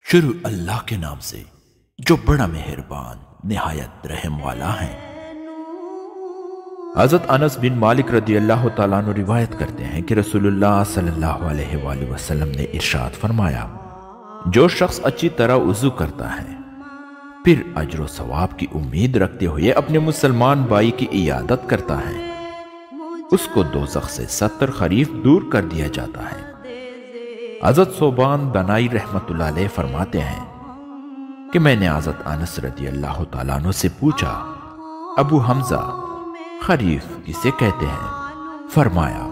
شروع اللہ کے نام سے جو بڑا مہربان نہایت رحم والا ہے۔ حضرت انس بن مالک رضی اللہ تعالیٰ عنہ روایت کرتے ہیں کہ رسول اللہ صلی اللہ علیہ وآلہ وسلم نے ارشاد فرمایا، جو شخص اچھی طرح وضو کرتا ہے پھر اجر و ثواب کی امید رکھتے ہوئے اپنے مسلمان بھائی کی عیادت کرتا ہے، اس کو دوزخ سے 70 خریف دور کر دیا جاتا ہے۔ حضرت صوبان بنائی رحمت اللہ علیہ فرماتے ہیں کہ میں نے حضرت انس رضی اللہ تعالیٰ عنہ سے پوچھا، ابو حمزہ خریف کسے کہتے ہیں؟ فرمایا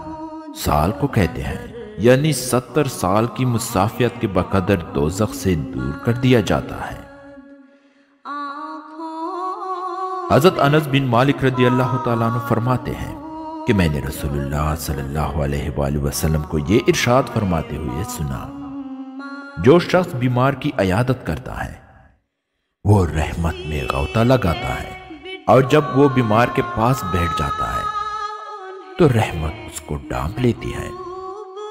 سال کو کہتے ہیں، یعنی 70 سال کی مسافیت کے بقدر دوزخ سے دور کر دیا جاتا ہے۔ حضرت انس بن مالک رضی اللہ تعالیٰ عنہ فرماتے ہیں کہ میں نے رسول اللہ صلی اللہ علیہ وآلہ وسلم کو یہ ارشاد فرماتے ہوئے سنا، جو شخص بیمار کی عیادت کرتا ہے وہ رحمت میں غوطہ لگاتا ہے، اور جب وہ بیمار کے پاس بیٹھ جاتا ہے تو رحمت اس کو ڈانپ لیتی ہے۔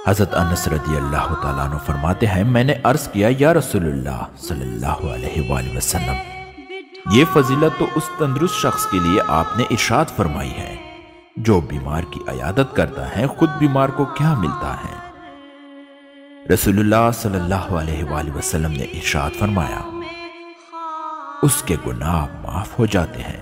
حضرت انس رضی اللہ تعالیٰ عنہ فرماتے ہیں، میں نے عرض کیا، یا رسول اللہ صلی اللہ علیہ وآلہ وسلم، یہ فضیلت تو اس تندرست شخص کے لیے آپ نے ارشاد فرمائی ہے جو بیمار کی عیادت کرتا ہے، خود بیمار کو کیا ملتا ہے؟ رسول اللہ صلی اللہ علیہ وآلہ وسلم نے ارشاد فرمایا، اس کے گناہ معاف ہو جاتے ہیں۔